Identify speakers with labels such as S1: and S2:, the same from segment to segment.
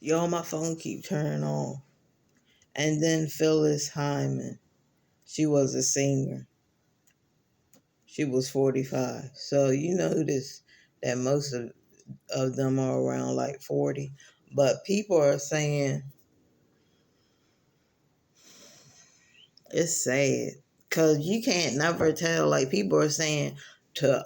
S1: Y'all, my phone keep turning on. And then Phyllis Hyman. She was a singer. She was 45. So you notice that most of them are around like 40. But people are saying it's sad because you can't never tell. Like people are saying to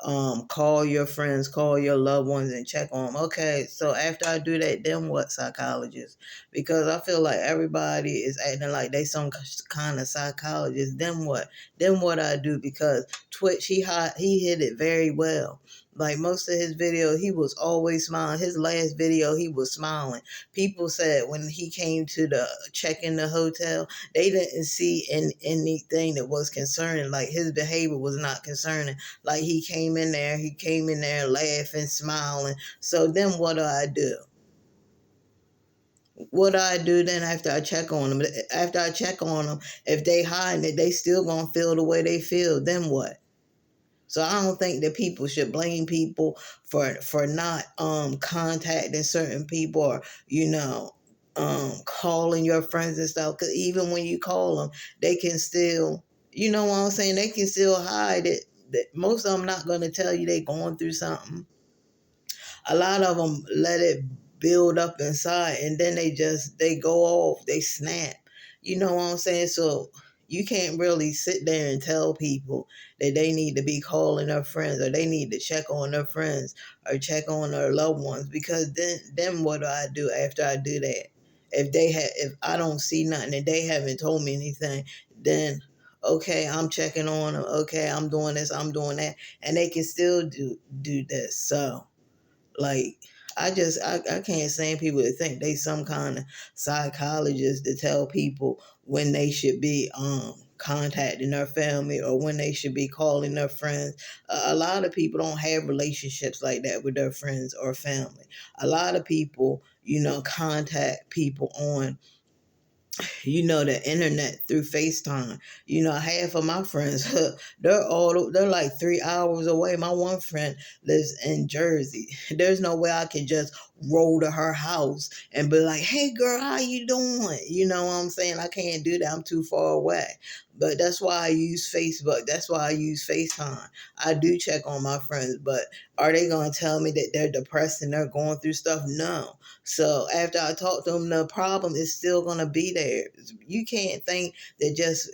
S1: call your friends, call your loved ones, and check on them. Okay, so after I do that, then what, psychologist? Because I feel like everybody is acting like they some kind of psychologist. Then what? Then what I do? Because Twitch, he hit it very well. Like most of his video, he was always smiling. His last video, he was smiling. People said when he came to the check in the hotel, they didn't see anything that was concerning. Like his behavior was not concerning. Like he came in there laughing, smiling. So then what do I do? What do I do then after I check on them? After I check on them, if they hiding it, they still gonna feel the way they feel. Then what? So I don't think that people should blame people for not contacting certain people or calling your friends and stuff. Because even when you call them, they can still, you know what I'm saying, they can still hide it. Most of them not going to tell you they going through something. A lot of them let it build up inside, and then they go off, they snap. You know what I'm saying? So you can't really sit there and tell people that they need to be calling their friends or they need to check on their friends or check on their loved ones, because then what do I do after I do that? If I don't see nothing and they haven't told me anything, then okay, I'm checking on them. Okay, I'm doing this, I'm doing that, and they can still do this. So like, I can't stand people that think they some kind of psychologist to tell people when they should be contacting their family or when they should be calling their friends. A lot of people don't have relationships like that with their friends or family. A lot of people, contact people on the internet through FaceTime. Half of my friends, they're like 3 hours away. My one friend lives in Jersey. There's no way I can just roll to her house and be like, "Hey girl, how you doing?" You know what I'm saying? I can't do that. I'm too far away. But that's why I use Facebook. That's why I use FaceTime. I do check on my friends, but are they gonna tell me that they're depressed and they're going through stuff? No. So after I talk to them, the problem is still going to be there. You can't think that just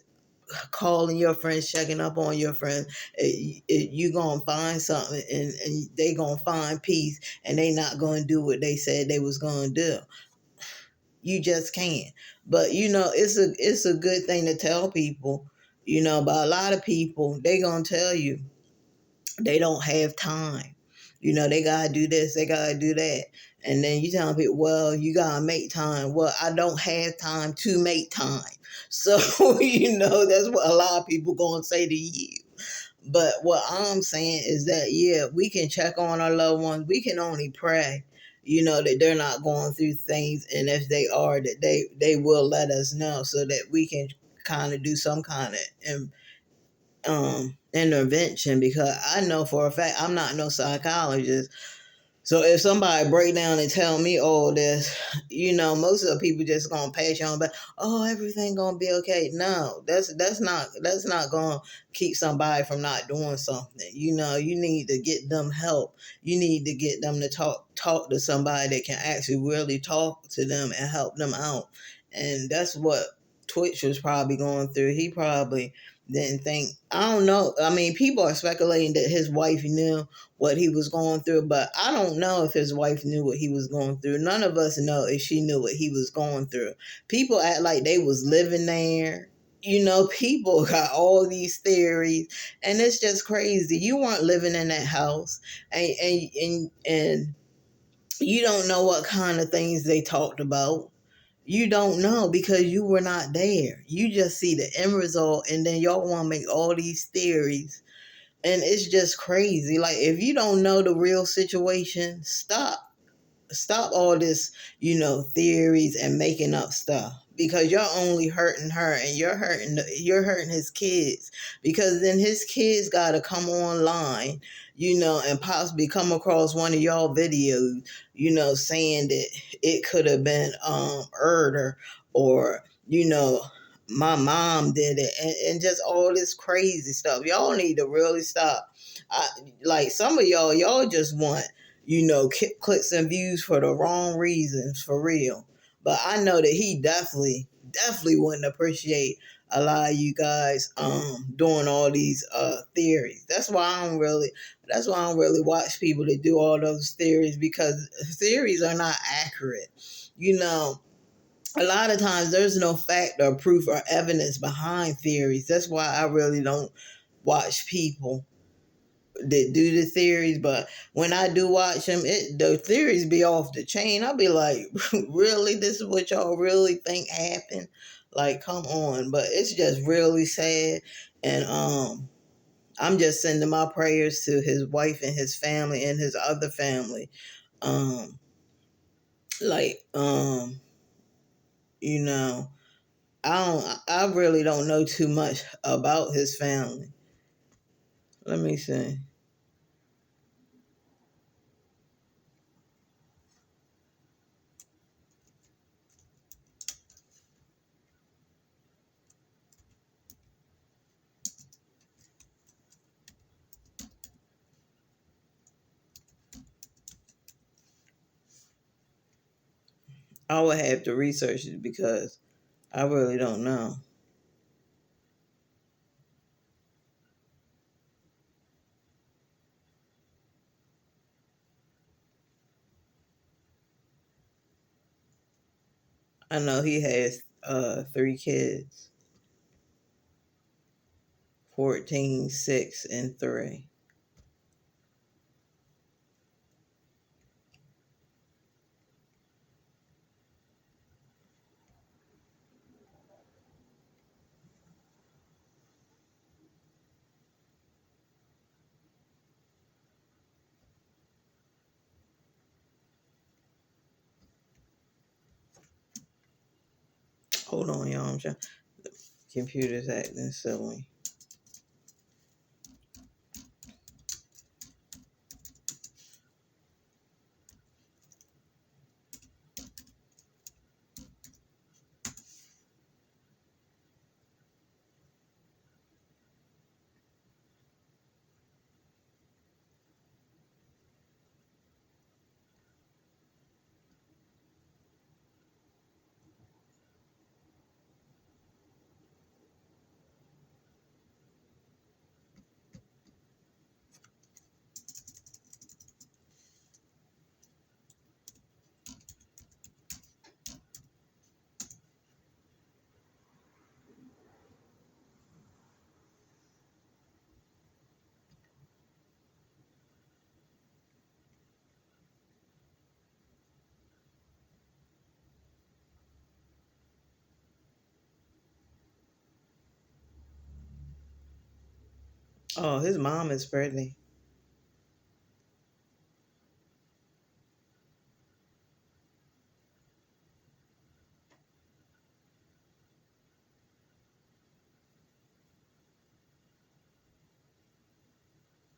S1: calling your friends, checking up on your friends, you going to find something and they going to find peace and they not going to do what they said they was going to do. You just can't. But, it's a good thing to tell people, but a lot of people, they going to tell you they don't have time. They gotta do this, they gotta do that. And then you tell people, well, you gotta make time. Well, I don't have time to make time. So, that's what a lot of people gonna say to you. But what I'm saying is that, yeah, we can check on our loved ones. We can only pray, that they're not going through things. And if they are, that they will let us know so that we can kind of do some kind of intervention, because I know for a fact I'm not no psychologist. So if somebody break down and tell me all this, most of the people just gonna pass you on, but everything gonna be okay. No, that's not gonna keep somebody from not doing something. You need to get them help. You need to get them to talk to somebody that can actually really talk to them and help them out. And that's what Twitch was probably going through. He probably didn't think, I don't know. I mean, people are speculating that his wife knew what he was going through, but I don't know if his wife knew what he was going through. None of us know if she knew what he was going through. People act like they was living there. People got all these theories, and it's just crazy. You weren't living in that house, and you don't know what kind of things they talked about. You don't know because you were not there. You just see the end result, and then y'all want to make all these theories, and it's just crazy. Like, if you don't know the real situation, stop all this, theories and making up stuff, because you're only hurting her and you're hurting his kids, because then his kids got to come online, and possibly come across one of y'all videos, saying that it could have been murder, or my mom did it, and just all this crazy stuff. Y'all need to really stop. I, like some of y'all just want clicks and views for the wrong reasons, for real. But I know that he definitely wouldn't appreciate a lot of you guys doing all these theories. That's why I don't really watch people that do all those theories, because theories are not accurate. A lot of times there's no fact or proof or evidence behind theories. That's why I really don't watch people that do the theories. But when I do watch them, the theories be off the chain. I'll be like, really? This is what y'all really think happened? Like, come on. But it's just really sad. And I'm just sending my prayers to his wife and his family and his other family. Um, like, you know, I really don't know too much about his family. Let me see. I would have to research it because I really don't know. I know he has 3 kids, 14, 6, and 3. Hold on, y'all. I'm trying. Computer's acting silly. Oh, his mom is pregnant.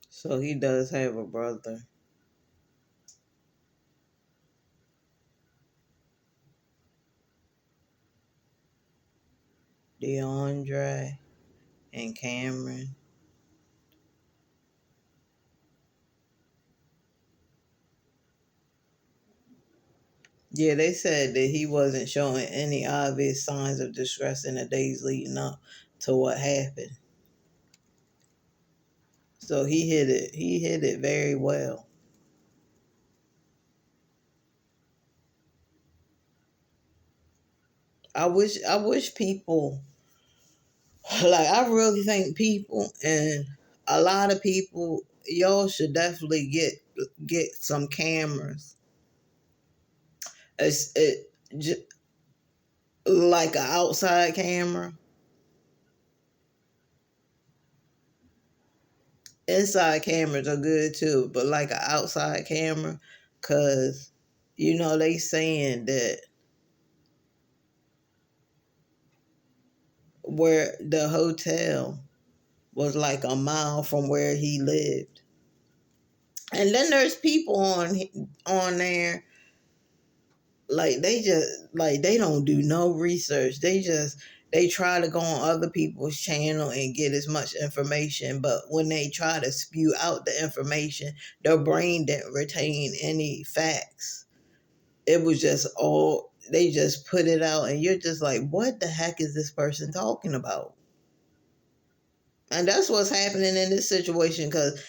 S1: So he does have a brother. DeAndre and Cameron. Yeah, they said that he wasn't showing any obvious signs of distress in the days leading up to what happened. So he hit it. He hit it very well. I wish people, like, I really think people, and a lot of people, y'all should definitely get some cameras. It's like an outside camera. Inside cameras are good too, but like an outside camera, cause they saying that where the hotel was like a mile from where he lived. And then there's people on there, like they just, like they don't do no research. They try to go on other people's channel and get as much information, but when they try to spew out the information, their brain didn't retain any facts. It was just all, they just put it out, and you're just like, what the heck is this person talking about? And that's what's happening in this situation, because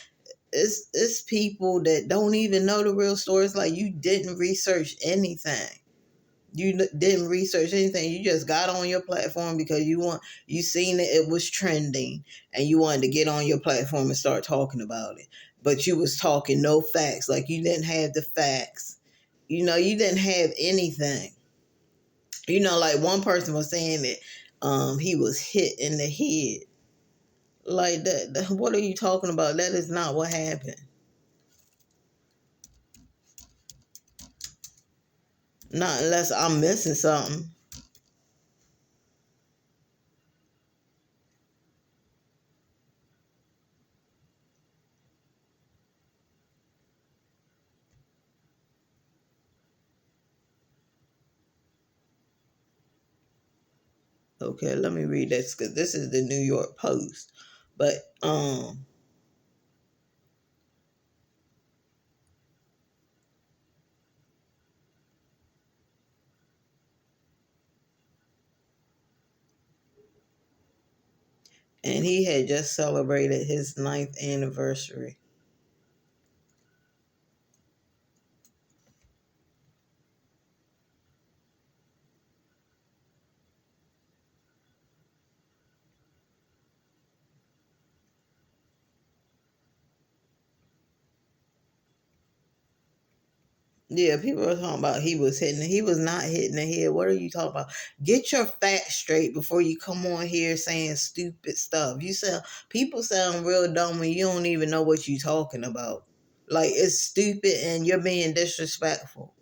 S1: it's people that don't even know the real story. It's like you didn't research anything. Didn't research anything. You just got on your platform because you seen that it was trending, and you wanted to get on your platform and start talking about it. But you was talking no facts. Like you didn't have the facts. You didn't have anything. Like one person was saying that he was hit in the head. Like that, what are you talking about? That is not what happened. Not unless I'm missing something. Okay, let me read this, because this is the New York Post. But and he had just celebrated his 9th anniversary. Yeah, people are talking about he was hitting. He was not hitting the head. What are you talking about? Get your facts straight before you come on here saying stupid stuff. People sound real dumb when you don't even know what you're talking about. Like it's stupid and you're being disrespectful.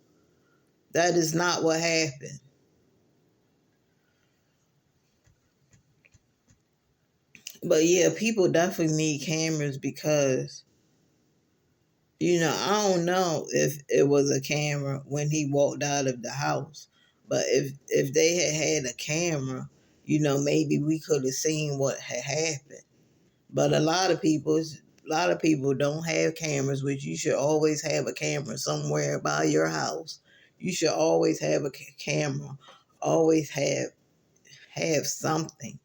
S1: That is not what happened. But yeah, people definitely need cameras because I don't know if it was a camera when he walked out of the house, but if they had a camera, maybe we could have seen what had happened. But a lot of people don't have cameras, which you should always have a camera somewhere by your house. You should always have a camera. Always have something.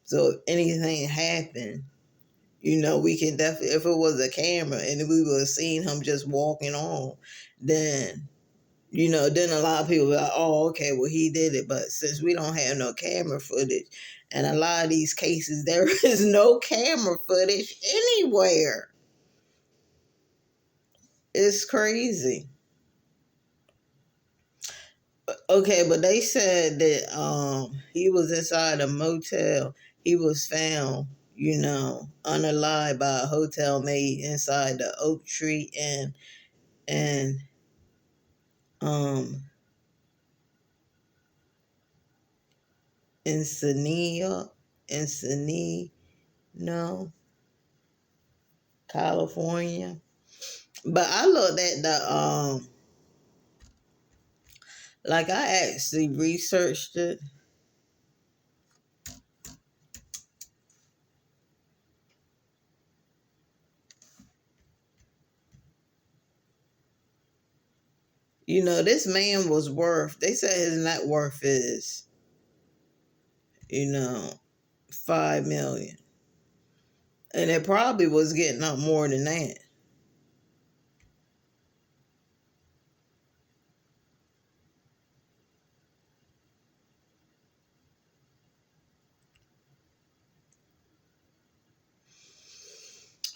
S1: So if anything happened, we can definitely, if it was a camera and we would have seen him just walking on, then, then a lot of people be like, oh, okay, well, he did it. But since we don't have no camera footage, and a lot of these cases, there is no camera footage anywhere. It's crazy. Okay, but they said that he was inside a motel. He was found, unalive by a hotel maid inside the oak tree and um Encino, no, California. But I looked at the like I actually researched it. This man was worth, they said his net worth is, you know, 5 million. And it probably was getting up more than that.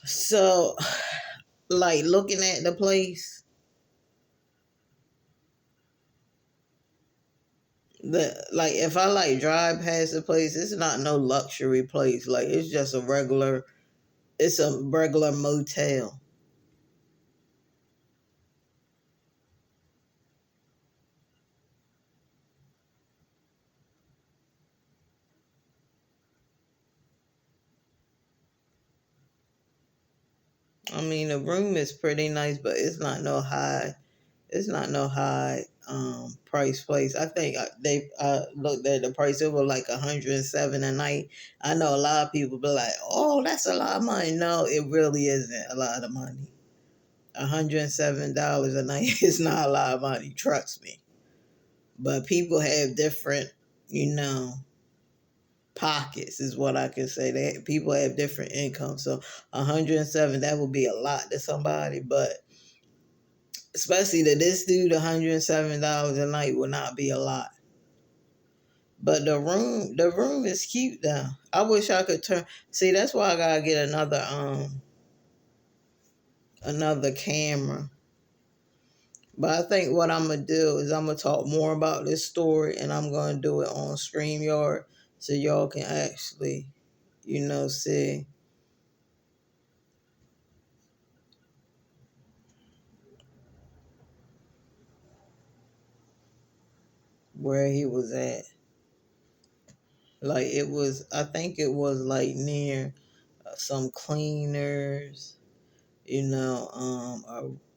S1: So, like looking at the place, like if I like drive past the place, it's not no luxury place. Like it's a regular motel. I mean, the room is pretty nice, but it's not no high. It's not no high price place. I think they looked at the price. It was like 107 a night. I know a lot of people be like, "Oh, that's a lot of money." No, it really isn't a lot of money. $107 a night is not a lot of money. Trust me. But people have different, you know, pockets is what I can say. People have different incomes. So 107, that would be a lot to somebody, but especially to this dude, $107 a night would not be a lot. But the room is cute though. I wish I could turn. See, that's why I gotta get another camera. But I think what I'm gonna do is I'm gonna talk more about this story, and I'm gonna do it on StreamYard so y'all can actually, see where he was at. Like I think it was like near some cleaners,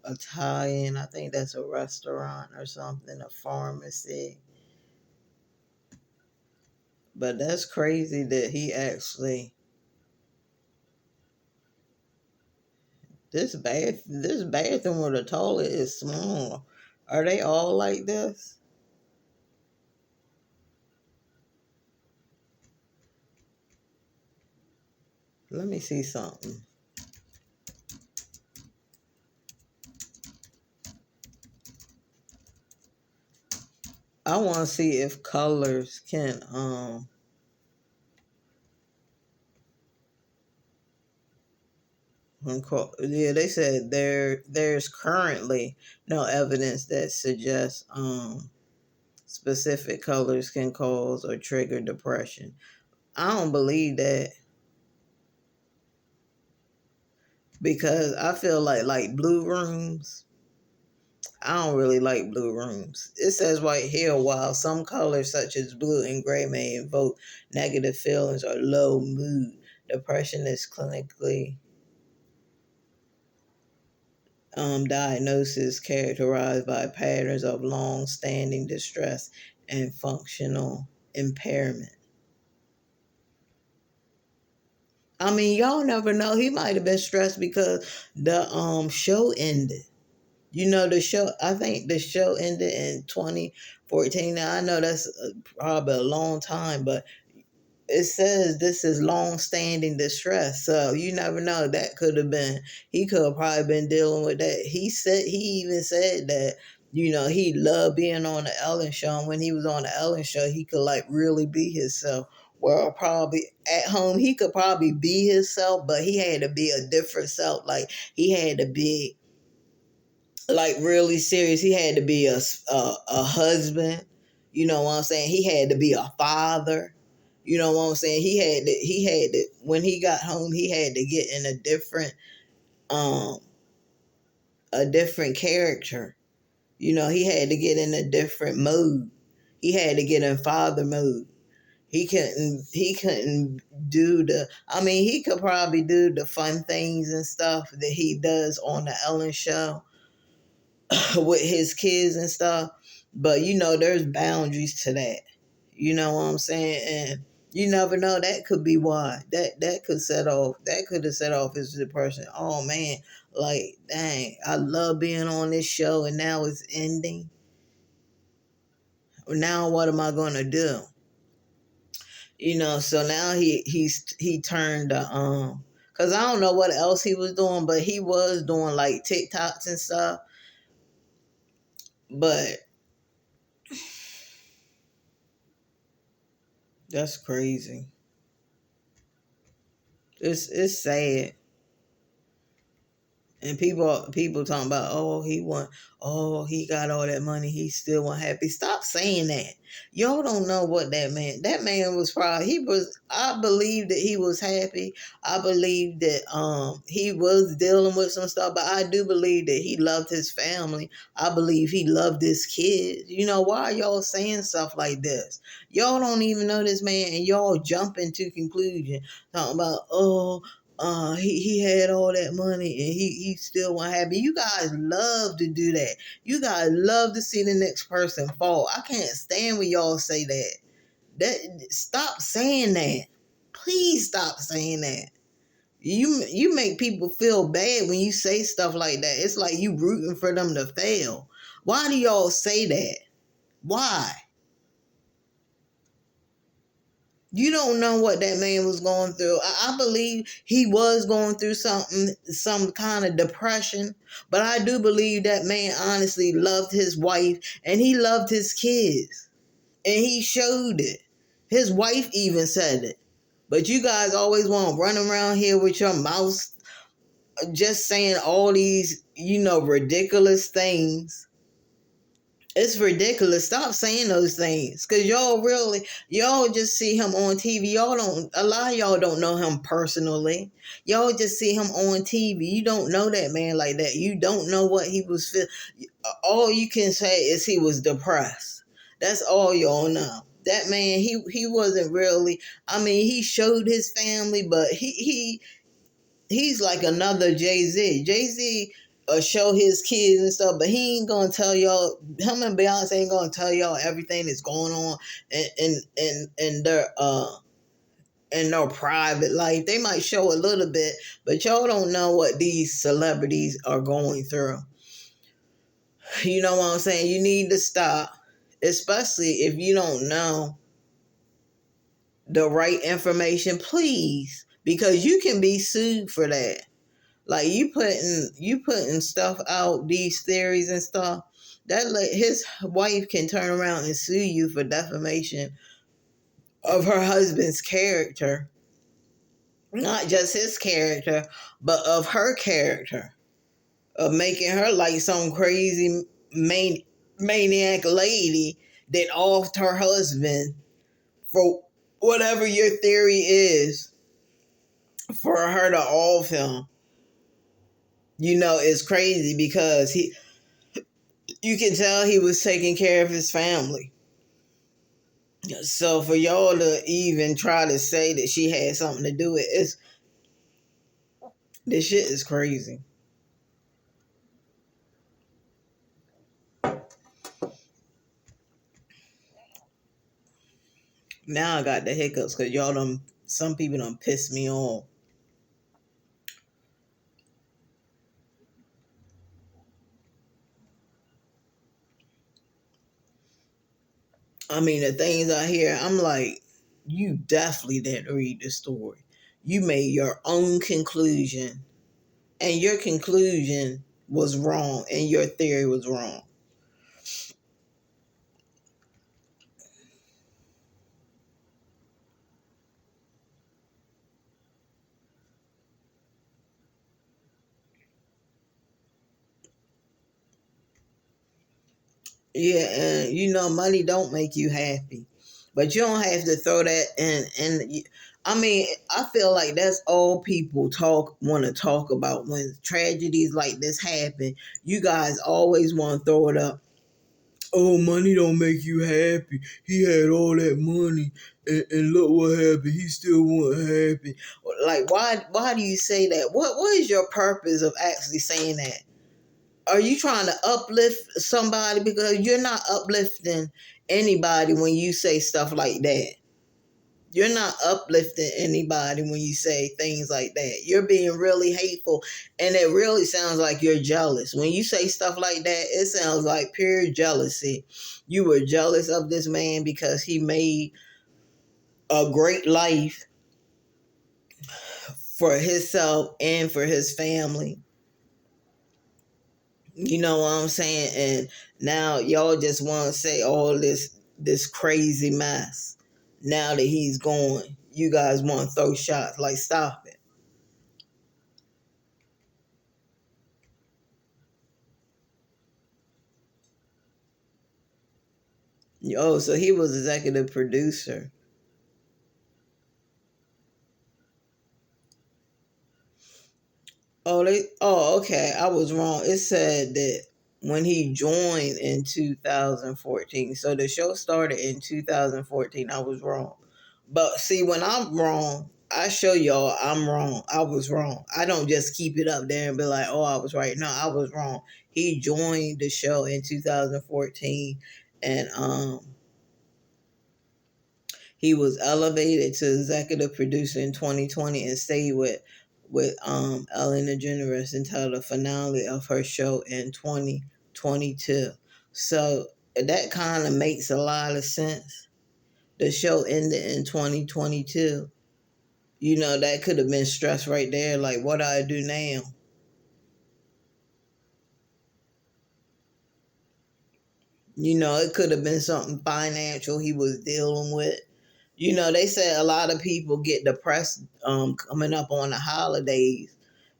S1: a tie-in. I think that's a restaurant or something, a pharmacy. But that's crazy that he actually this bathroom or the toilet is small. Are they all like this? Let me see something. I want to see if colors can yeah, they said there's currently no evidence that suggests specific colors can cause or trigger depression. I don't believe that because I feel like blue rooms. I don't really like blue rooms. It says right here, while some colors such as blue and gray may invoke negative feelings or low mood, depression is clinically diagnosis characterized by patterns of long-standing distress and functional impairment. I mean, y'all never know. He might have been stressed because the show ended. The show. I think the show ended in 2014. Now I know that's probably a long time, but it says this is long-standing distress, so you never know. That could have been, he could have probably been dealing with that. He even said that he loved being on the Ellen Show, and when he was on the Ellen Show he could like really be himself. Well, probably at home he could probably be himself, but he had to be a different self. Like he had to be like really serious. He had to be a husband. You know what I'm saying? He had to be a father. You know what I'm saying? He had to when he got home, he had to get in um a different character. He had to get in a different mode. He had to get in father mode. He couldn't do he could probably do the fun things and stuff that he does on the Ellen Show with his kids and stuff. But there's boundaries to that. You know what I'm saying? And you never know. That could be why. That could set off. That could have set off his depression. Oh man, like dang, I love being on this show, and now it's ending. Now what am I gonna do? So now he turned because I don't know what else he was doing, but he was doing like TikToks and stuff. But that's crazy. It's sad. And people talking about, he got all that money, he still wasn't happy. Stop saying that. Y'all don't know what that man was probably, I believe that he was happy. I believe that he was dealing with some stuff, but I do believe that he loved his family. I believe he loved his kids. Why are y'all saying stuff like this? Y'all don't even know this man, and y'all jumping to conclusion talking about, he had all that money and he still wasn't happy. You guys love to do that. You guys love to see the next person fall. I can't stand when y'all say that. Stop saying that. Please stop saying that. You make people feel bad when you say stuff like that. It's like you rooting for them to fail. Why do y'all say that? Why? You don't know what that man was going through. I believe he was going through something, some kind of depression. But I do believe that man honestly loved his wife and he loved his kids. And he showed it. His wife even said it. But you guys always want to run around here with your mouth just saying all these, ridiculous things. It's ridiculous. Stop saying those things. Cause y'all just see him on TV. A lot of y'all don't know him personally. Y'all just see him on TV. You don't know that man like that. You don't know what he was feeling. All you can say is he was depressed. That's all y'all know. That man, he wasn't really, he showed his family, but he's like another Jay-Z. Jay-Z show his kids and stuff, but he ain't gonna tell y'all. Him and Beyonce ain't gonna tell y'all everything that's going on in their private life. They might show a little bit, but y'all don't know what these celebrities are going through. You know what I'm saying? You need to stop, especially if you don't know the right information, please, because you can be sued for that. Like you putting stuff out, these theories and stuff. His wife can turn around and sue you for defamation of her husband's character, not just his character, but of her character, of making her like some crazy maniac lady that offed her husband for whatever your theory is, for her to off him. It's crazy because you can tell he was taking care of his family. So for y'all to even try to say that she had something to do with it, this shit is crazy. Now I got the hiccups because some people done pissed me off. The things I hear, I'm like, you definitely didn't read the story. You made your own conclusion, and your conclusion was wrong, and your theory was wrong. Yeah, and money don't make you happy, but you don't have to throw that in. And I feel like that's all people want to talk about when tragedies like this happen. You guys always want to throw it up. Oh, money don't make you happy. He had all that money, and look what happened. He still wasn't happy. Like, why do you say that? What is your purpose of actually saying that? Are you trying to uplift somebody? Because you're not uplifting anybody when you say stuff like that. You're not uplifting anybody when you say things like that. You're being really hateful, and it really sounds like you're jealous. When you say stuff like that, it sounds like pure jealousy. You were jealous of this man because he made a great life for himself and for his family. You know what I'm saying? And now y'all just want to say all this crazy mess. Now that he's gone, you guys want to throw shots. Like, stop it. Oh, so he was executive producer. Okay. I was wrong. It said that when he joined in 2014. So the show started in 2014. I was wrong. But see, when I'm wrong, I show y'all I'm wrong. I was wrong. I don't just keep it up there and be like, oh, I was right. No, I was wrong. He joined the show in 2014, and he was elevated to executive producer in 2020 and stayed with Ellen DeGeneres until the finale of her show in 2022. So that kind of makes a lot of sense. The show ended in 2022. You know, that could have been stress right there. Like, what do I do now? You know, it could have been something financial he was dealing with. You know, they said a lot of people get depressed coming up on the holidays.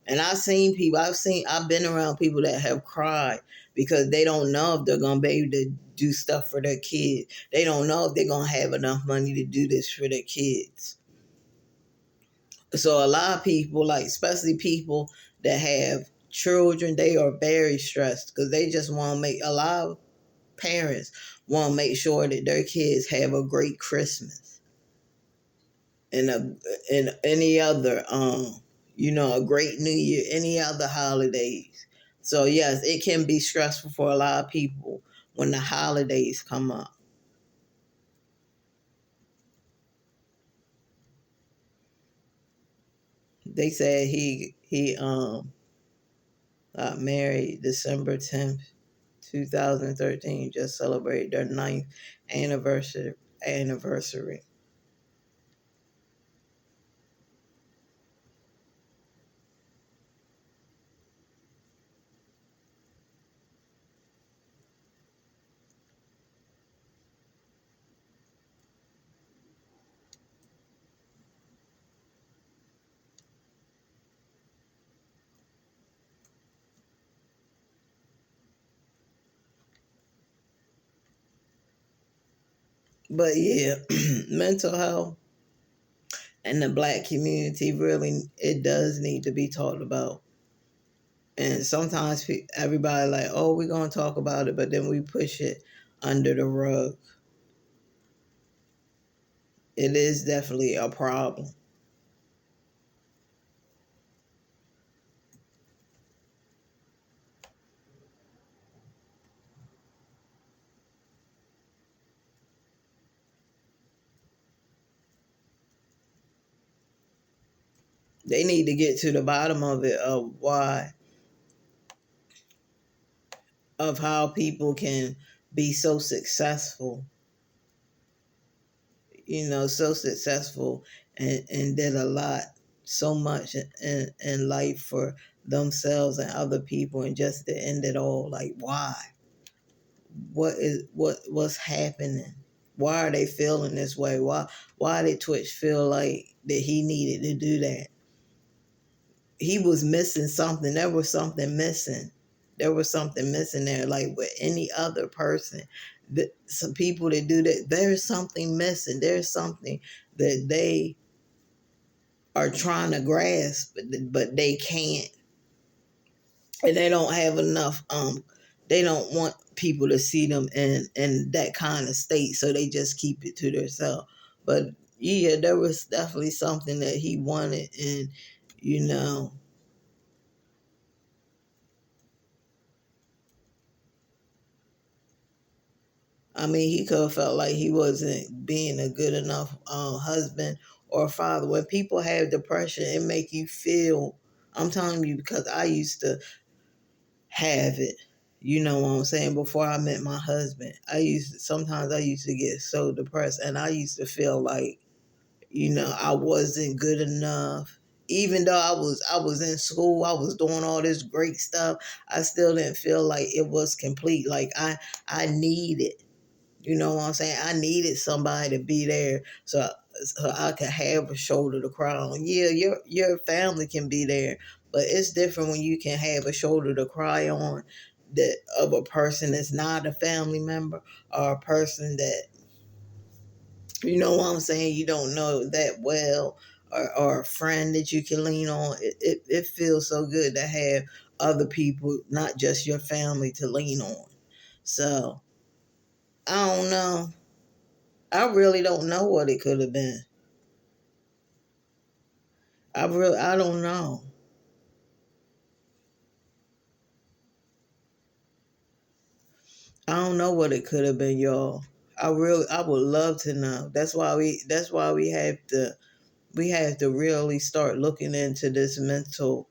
S1: And I've been around people that have cried because they don't know if they're gonna be able to do stuff for their kids. They don't know if they're gonna have enough money to do this for their kids. So a lot of people, like especially people that have children, they are very stressed because they just want to make a lot of parents want to make sure that their kids have a great Christmas and any other a great New Year, any other holidays. So yes, it can be stressful for a lot of people when the holidays come up. They said he got married December 10th, 2013. Just celebrated their ninth anniversary. But yeah, mental health and the black community really it does need to be talked about. And sometimes everybody like, oh, we're gonna talk about it, but then we push it under the rug. It is definitely a problem. They need to get to the bottom of it of why, of how people can be so successful, so successful and did a lot, so much in life for themselves and other people, and just to end it all. Like, why? What's happening? Why are they feeling this way? Why did Twitch feel like that he needed to do that? He was missing something. There was something missing. There was something missing there. Like with any other person, some people that do that, there's something missing. There's something that they are trying to grasp, but they can't, and they don't have enough. They don't want people to see them in that kind of state, so they just keep it to themselves. But yeah, there was definitely something that he wanted, and you know I mean, he could have felt like he wasn't being a good enough husband or father. When people have depression, it make you feel. I'm telling you because I used to have it. You know what I'm saying? Before I met my husband, sometimes I used to get so depressed, and I used to feel like I wasn't good enough. Even though I was in school, I was doing all this great stuff. I still didn't feel like it was complete. Like I needed. You know what I'm saying? I needed somebody to be there so I could have a shoulder to cry on. Yeah, your family can be there, but it's different when you can have a shoulder to cry on that of a person that's not a family member or a person that you know what I'm saying you don't know that well or a friend that you can lean on. It feels so good to have other people, not just your family, to lean on. So I don't know. I really don't know what it could have been. I don't know. I don't know what it could have been, y'all. I would love to know. That's why we have to really start looking into this mental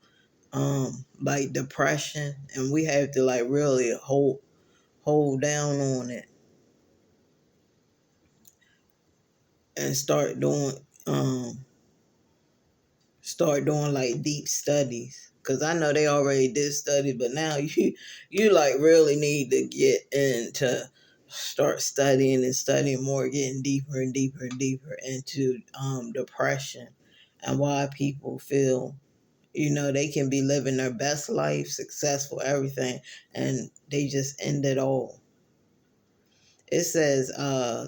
S1: like depression, and we have to like really hold down on it and um start doing like deep studies, because I know they already did studies, but now you like really need to get into start studying and studying more, getting deeper and deeper and deeper into depression and why people feel, they can be living their best life, successful, everything, and they just end it all. It says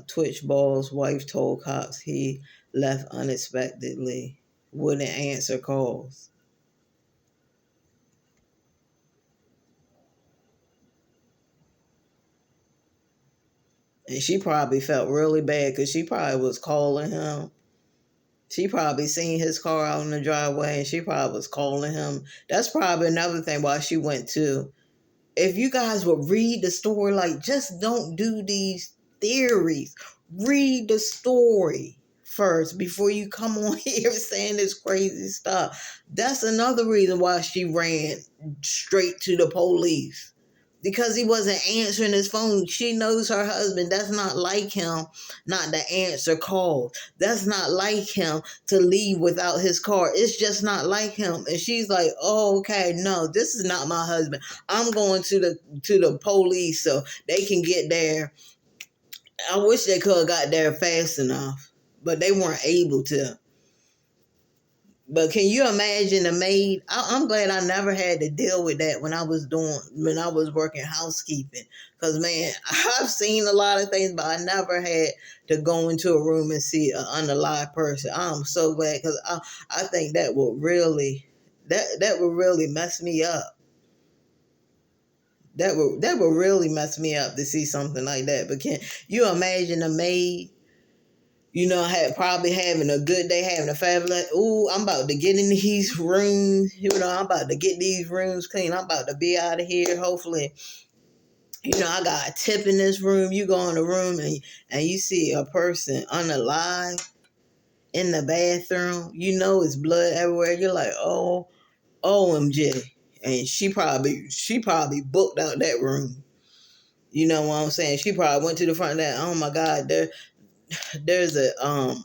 S1: Twitch Ball's wife told cops he left unexpectedly, wouldn't answer calls. And she probably felt really bad because she probably was calling him. She probably seen his car out in the driveway and she probably was calling him. That's probably another thing why she went to. If you guys would read the story, like, just don't do these theories. Read the story first before you come on here saying this crazy stuff. That's another reason why she ran straight to the police, because he wasn't answering his phone. She knows her husband. That's not like him not to answer calls. That's not like him to leave without his car. It's just not like him. And she's like, oh, okay, no, this is not my husband. I'm going to the police so they can get there. I wish they could have got there fast enough, but they weren't able to. But can you imagine the maid? I'm glad I never had to deal with that when I was working housekeeping. Cause man, I've seen a lot of things, but I never had to go into a room and see an unalive person. I'm so glad, because I think that would really mess me up. That would really mess me up to see something like that. But can you imagine a maid? Had probably having a good day, having a fabulous. Ooh, I'm about to get in these rooms. I'm about to get these rooms clean. I'm about to be out of here. Hopefully, I got a tip in this room. You go in the room and you see a person unalive in the bathroom. It's blood everywhere. You're like, oh, OMG. And she probably booked out that room. You know what I'm saying? She probably went to the front of that. Oh my God, there's a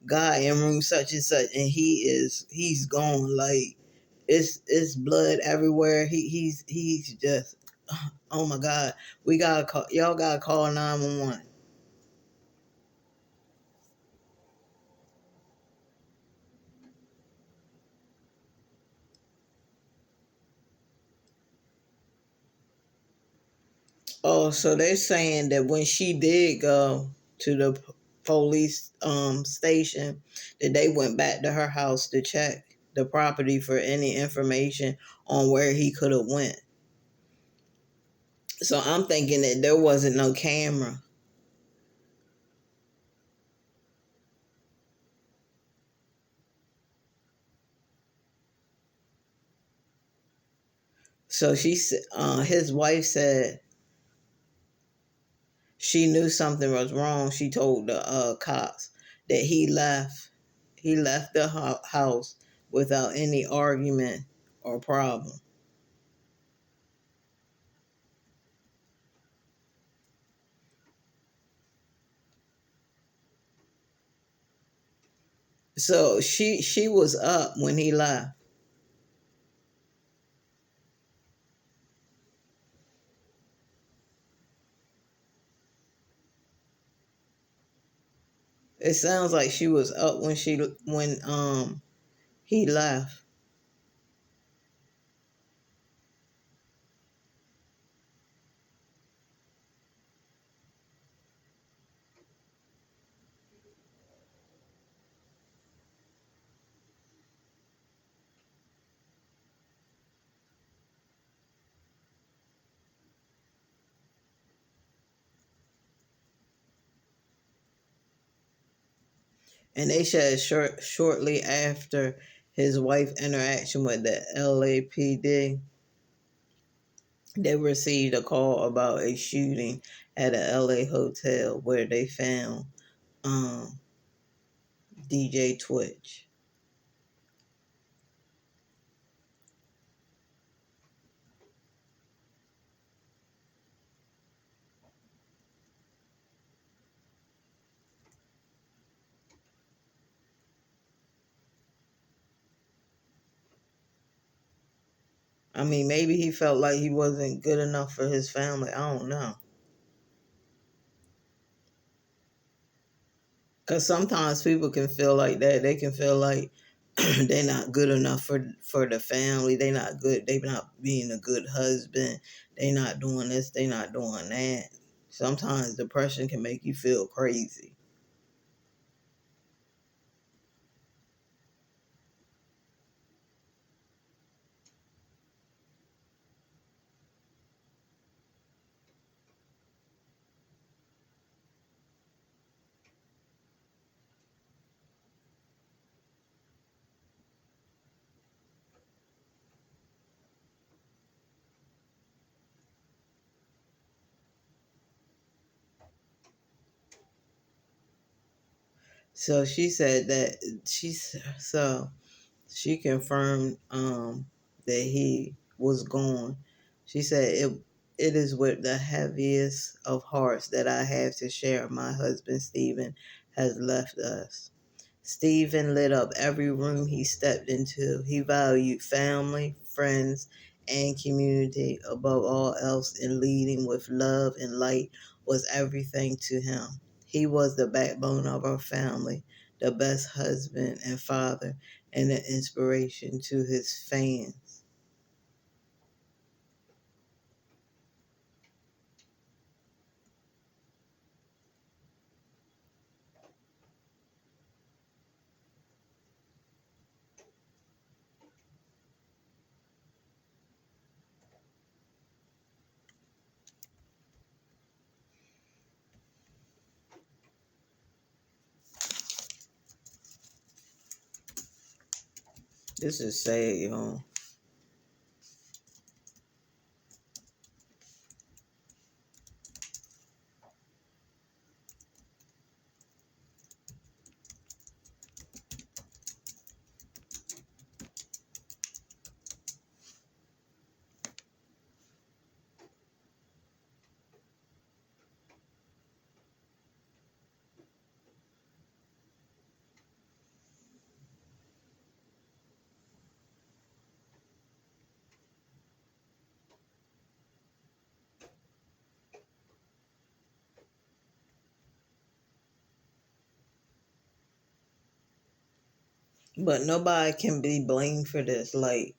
S1: guy in room such and such, and he's gone. Like, it's blood everywhere. He's just, oh my God, we gotta call, y'all gotta call 911. Oh, so they're saying that when she did go to the police station, that they went back to her house to check the property for any information on where he could have went. So I'm thinking that there wasn't no camera. So his wife said she knew something was wrong. She told the cops that he left the house without any argument or problem. So she was up when he left. It sounds like she was up when he left. And they said shortly after his wife interaction with the LAPD, they received a call about a shooting at a LA hotel where they found um, DJ Twitch. I mean, maybe he felt like he wasn't good enough for his family. I don't know. Because sometimes people can feel like that. They can feel like they're not good enough for the family. They not good. They not being a good husband. They not doing this. They not doing that. Sometimes depression can make you feel crazy. So she said that so she confirmed that he was gone. She said it is with the heaviest of hearts that I have to share my husband Stephen has left us. Stephen lit up every room he stepped into. He valued family, friends, and community above all else, and leading with love and light was everything to him. He was the backbone of our family, the best husband and father, and an inspiration to his fans. This is sad, y'all. But nobody can be blamed for this. Like,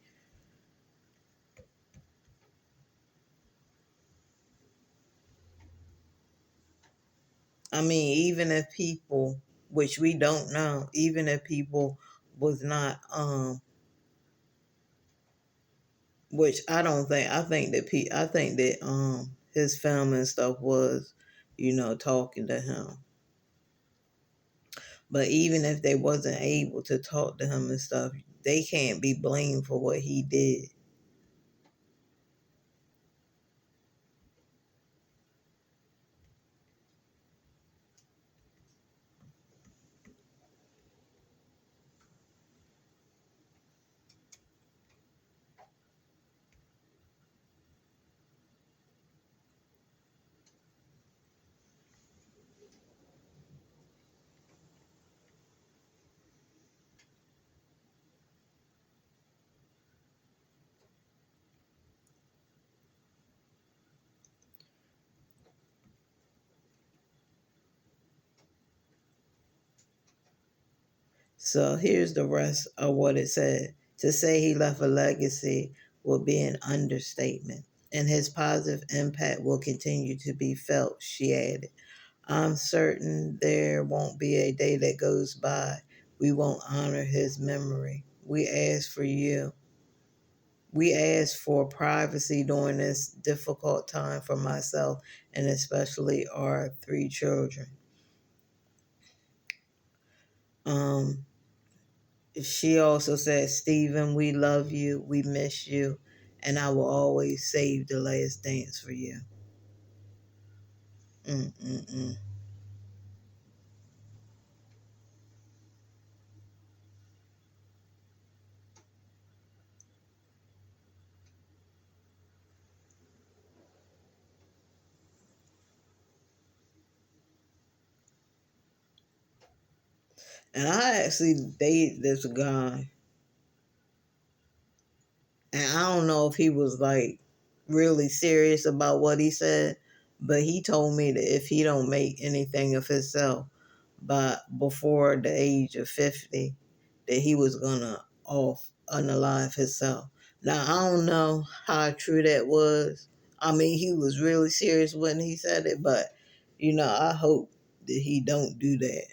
S1: I mean, even if people, which we don't know, even if people was not, which I don't think, I think that, his family and stuff was, talking to him. But even if they wasn't able to talk to him and stuff, they can't be blamed for what he did. So here's the rest of what it said. To say he left a legacy would be an understatement, and his positive impact will continue to be felt, she added. I'm certain there won't be a day that goes by we won't honor his memory. We ask for privacy during this difficult time for myself and especially our three children. Um, she also said, Stephen, we love you, we miss you, and I will always save the last dance for you. Mm-mm-mm. And I actually dated this guy, and I don't know if he was like really serious about what he said, but he told me that if he don't make anything of himself but before the age of 50, that he was gonna off unalive himself. Now I don't know how true that was. I mean, he was really serious when he said it, but I hope that he don't do that.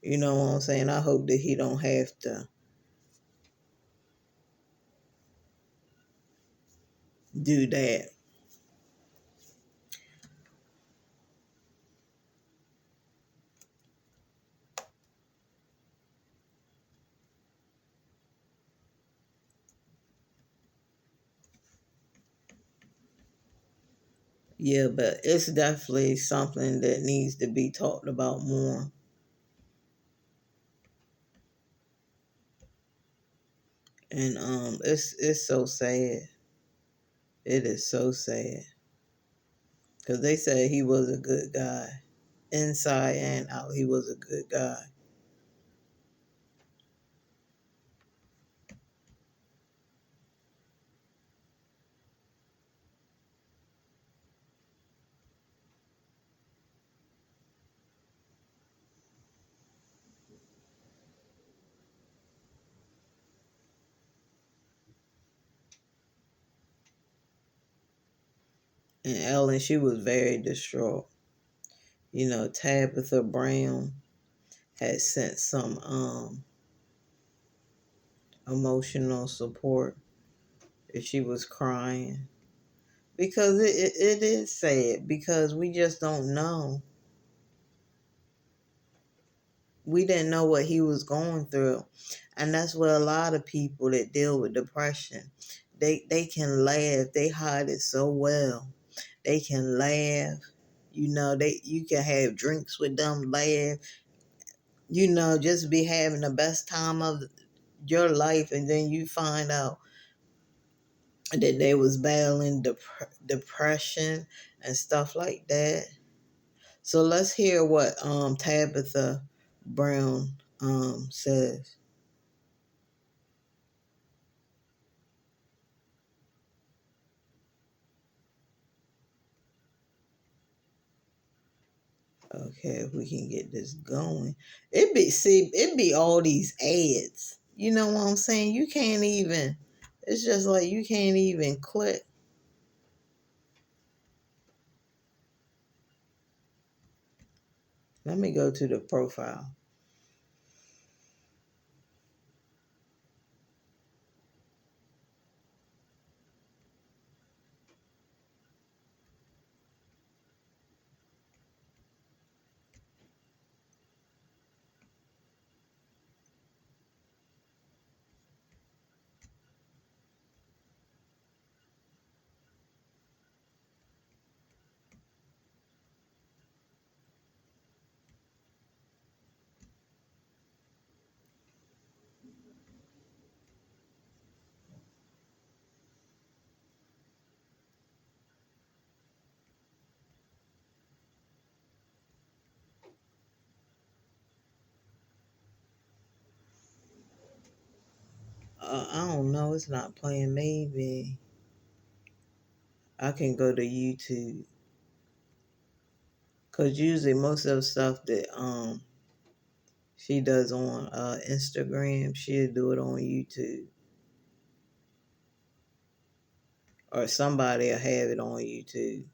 S1: You know what I'm saying? I hope that he don't have to do that. Yeah, but it's definitely something that needs to be talked about more. And it's so sad. It is so sad. Because they said he was a good guy. Inside and out, he was a good guy. And Ellen, she was very distraught. Tabitha Brown had sent some emotional support, and she was crying. Because it is sad, because we just don't know. We didn't know what he was going through. And that's what a lot of people that deal with depression, they can laugh. They hide it so well. They can laugh. You can have drinks with them, laugh, just be having the best time of your life, and then you find out that they was battling depression and stuff like that. So let's hear what Tabitha Brown says. Okay, if we can get this going. It be all these ads. You know what I'm saying? You can't even, it's just like you can't even click. Let me go to the profile. I don't know. It's not playing. Maybe I can go to YouTube. Cause usually most of the stuff that she does on Instagram, she'll do it on YouTube. Or somebody will have it on YouTube.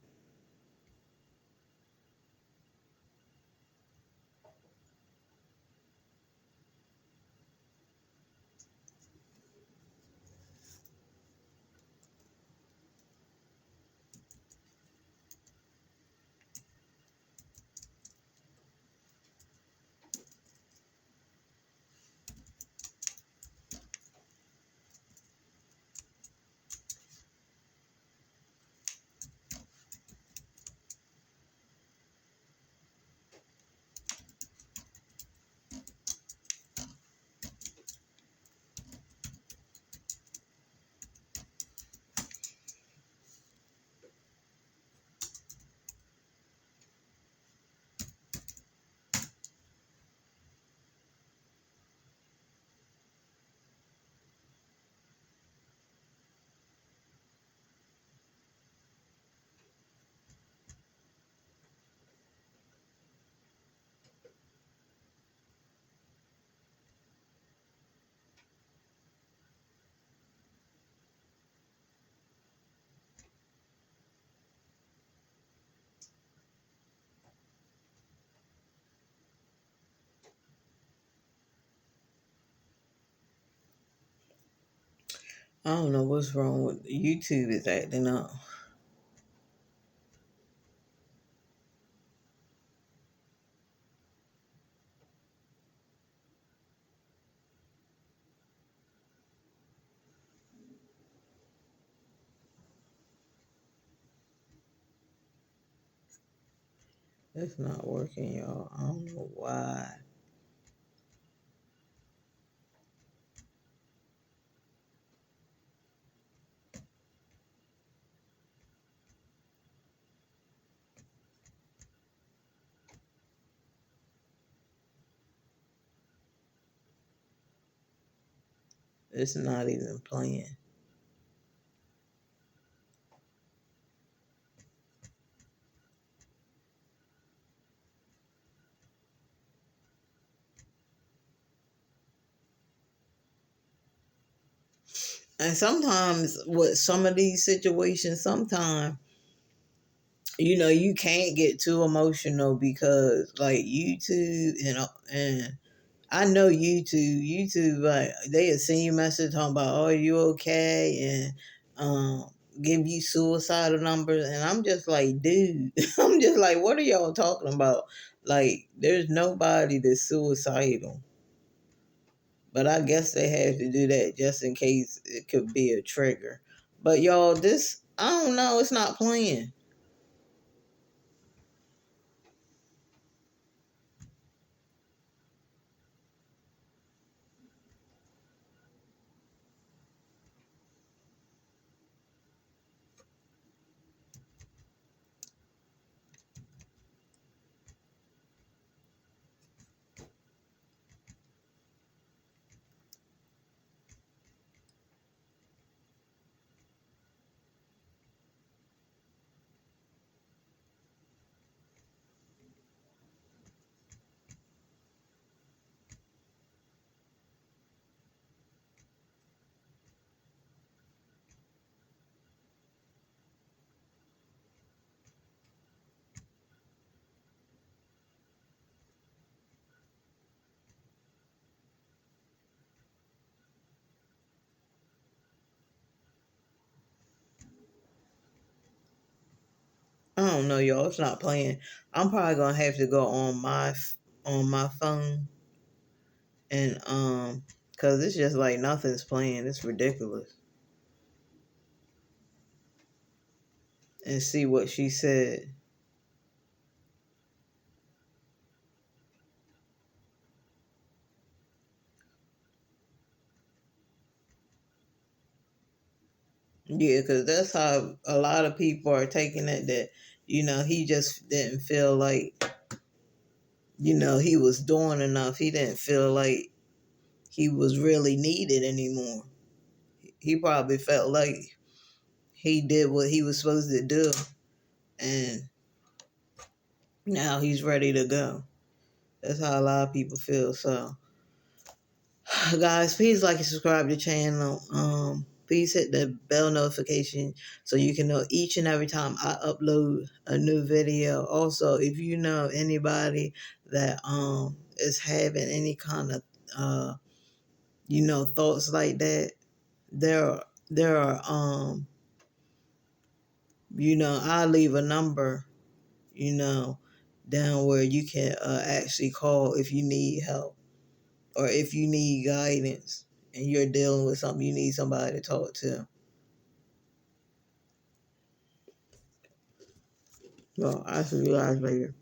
S1: I don't know what's wrong with YouTube is acting up. It's not working, y'all. I don't know why. It's not even playing. And sometimes with some of these situations, sometimes you can't get too emotional because like YouTube and I know YouTube like they have seen your message talking about, oh, you okay, and give you suicidal numbers, and I'm just like, dude, I'm just like, what are y'all talking about? Like, there's nobody that's suicidal. But I guess they had to do that just in case it could be a trigger. But y'all, this, I don't know, it's not playing. I don't know, y'all. It's not playing. I'm probably gonna have to go on my phone and cause it's just like nothing's playing. It's ridiculous. And see what she said. Yeah, cause that's how a lot of people are taking it. That he just didn't feel like he was doing enough. He didn't feel like he was really needed anymore. He probably felt like he did what he was supposed to do, and now he's ready to go. That's how a lot of people feel. So, guys, please like and subscribe to the channel. Please hit the bell notification so you can know each and every time I upload a new video. Also, if you know anybody that is having any kind of thoughts like that, there are I'll leave a number, you know, down where you can actually call if you need help or if you need guidance and you're dealing with something you need somebody to talk to. Well, I'll see you guys later.